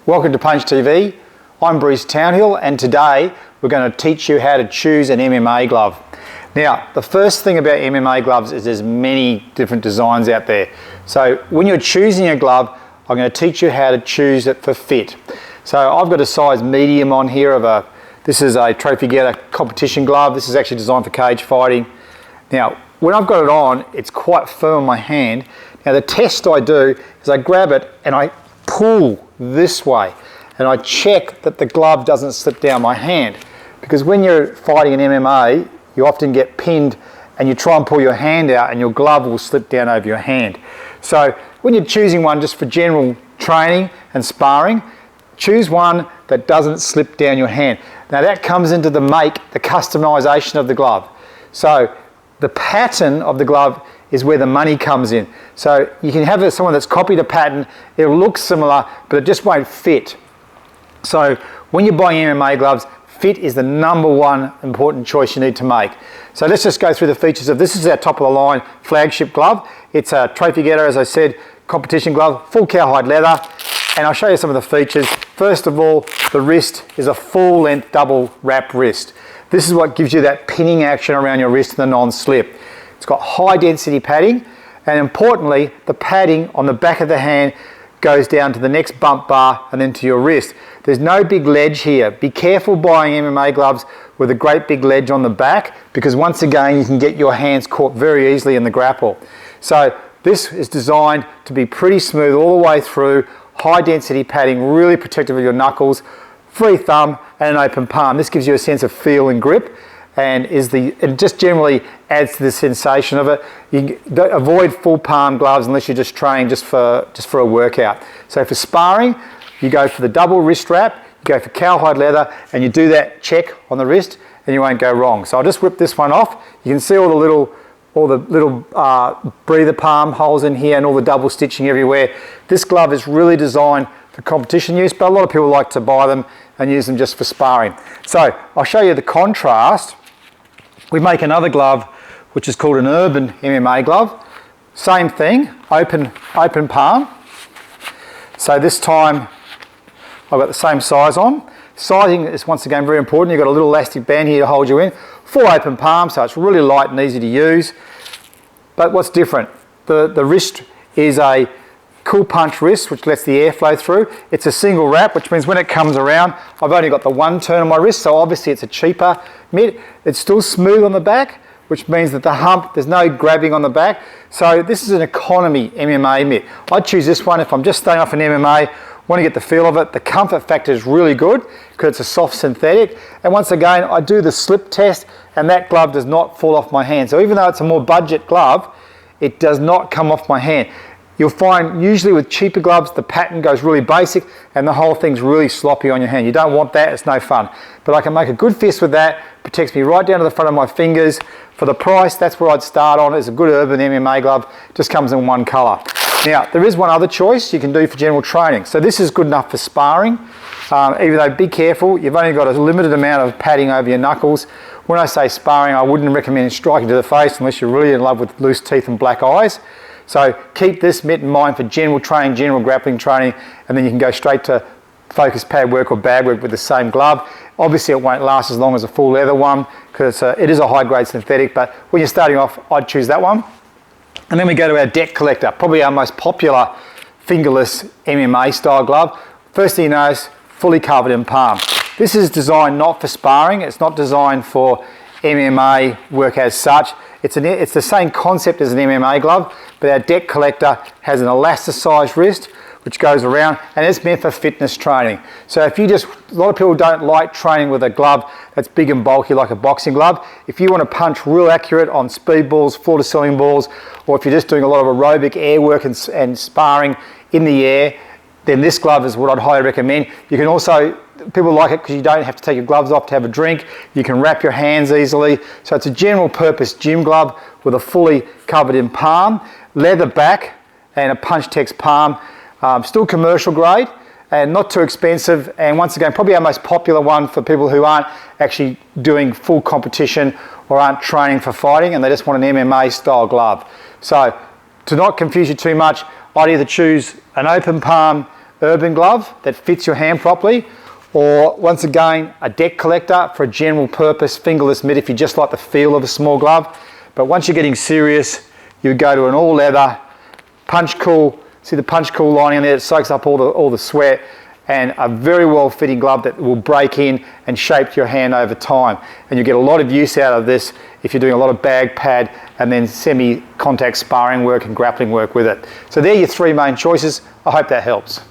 Welcome to Punch TV. I'm Bruce Townhill and today we're going to teach you how to choose an MMA glove. Now, the first thing about MMA gloves is there's many different designs out there. So when you're choosing a glove, I'm going to teach you how to choose it for fit. So I've got a size medium on here this is a trophy getter competition glove. This is actually designed for cage fighting. Now, when I've got it on, it's quite firm on my hand. Now the test I do is I grab it and I pull this way and I check that the glove doesn't slip down my hand, because when you're fighting in MMA you often get pinned and you try and pull your hand out and your glove will slip down over your hand. So when you're choosing one just for general training and sparring, choose one that doesn't slip down your hand. Now that comes into the customization of the glove. So the pattern of the glove is where the money comes in. So you can have someone that's copied a pattern, it'll look similar, but it just won't fit. So when you're buying MMA gloves, fit is the #1 important choice you need to make. So let's just go through the features of this. Is our top of the line flagship glove. It's a trophy getter, as I said, competition glove, full cowhide leather, and I'll show you some of the features. First of all, the wrist is a full length double wrap wrist. This is what gives you that pinning action around your wrist and the non-slip. It's got high density padding, and importantly, the padding on the back of the hand goes down to the next bump bar and then to your wrist. There's no big ledge here. Be careful buying MMA gloves with a great big ledge on the back, because once again you can get your hands caught very easily in the grapple. So this is designed to be pretty smooth all the way through, high density padding, really protective of your knuckles, free thumb and an open palm. This gives you a sense of feel and grip, and it just generally adds to the sensation of it. You don't avoid full palm gloves unless you're just training just for a workout. So for sparring, you go for the double wrist wrap, you go for cowhide leather, and you do that check on the wrist and you won't go wrong. So I'll just whip this one off. You can see all the little breather palm holes in here and all the double stitching everywhere. This glove is really designed for competition use, but a lot of people like to buy them and use them just for sparring. So I'll show you the contrast. We make another glove which is called an urban MMA glove. Same thing, open palm. So this time I've got the same size on. Sizing is once again very important. You've got a little elastic band here to hold you in. Full open palm, so it's really light and easy to use. But what's different? The wrist is a cool punch wrist which lets the air flow through. It's a single wrap, which means when it comes around, I've only got the one turn on my wrist, so obviously it's a cheaper mitt. It's still smooth on the back, which means that the hump, there's no grabbing on the back. So this is an economy MMA mitt. I'd choose this one if I'm just starting off in MMA, want to get the feel of it. The comfort factor is really good because it's a soft synthetic. And once again, I do the slip test and that glove does not fall off my hand. So even though it's a more budget glove, it does not come off my hand. You'll find usually with cheaper gloves, the pattern goes really basic and the whole thing's really sloppy on your hand. You don't want that, it's no fun. But I can make a good fist with that, protects me right down to the front of my fingers. For the price, that's where I'd start on. It's a good urban MMA glove, just comes in one color. Now, there is one other choice you can do for general training. So this is good enough for sparring, even though be careful, you've only got a limited amount of padding over your knuckles. When I say sparring, I wouldn't recommend striking to the face unless you're really in love with loose teeth and black eyes. So keep this mitt in mind for general training, general grappling training, and then you can go straight to focus pad work or bag work with the same glove. Obviously it won't last as long as a full leather one because it is a high grade synthetic, but when you're starting off, I'd choose that one. And then we go to our deck collector, probably our most popular fingerless MMA style glove. First thing you notice, fully covered in palm. This is designed not for sparring, it's not designed for MMA work as such. It's the same concept as an MMA glove, but our deck collector has an elasticized wrist which goes around, and it's meant for fitness training. So if a lot of people don't like training with a glove that's big and bulky like a boxing glove. If you want to punch real accurate on speed balls, floor to ceiling balls, or if you're just doing a lot of aerobic air work and sparring in the air, then this glove is what I'd highly recommend. You can also, people like it because you don't have to take your gloves off to have a drink. You can wrap your hands easily. So it's a general purpose gym glove with a fully covered in palm, leather back and a punch text palm. Still commercial grade and not too expensive, and once again probably our most popular one for people who aren't actually doing full competition or aren't training for fighting and they just want an MMA style glove. So to not confuse you too much, I'd either choose an open palm urban glove that fits your hand properly, or once again, a deck collector for a general purpose fingerless mitt if you just like the feel of a small glove. But once you're getting serious, you would go to an all leather, punch cool, see the punch cool lining on there, it soaks up all the sweat, and a very well fitting glove that will break in and shape your hand over time. And you get a lot of use out of this if you're doing a lot of bag, pad, and then semi-contact sparring work and grappling work with it. So they're your three main choices. I hope that helps.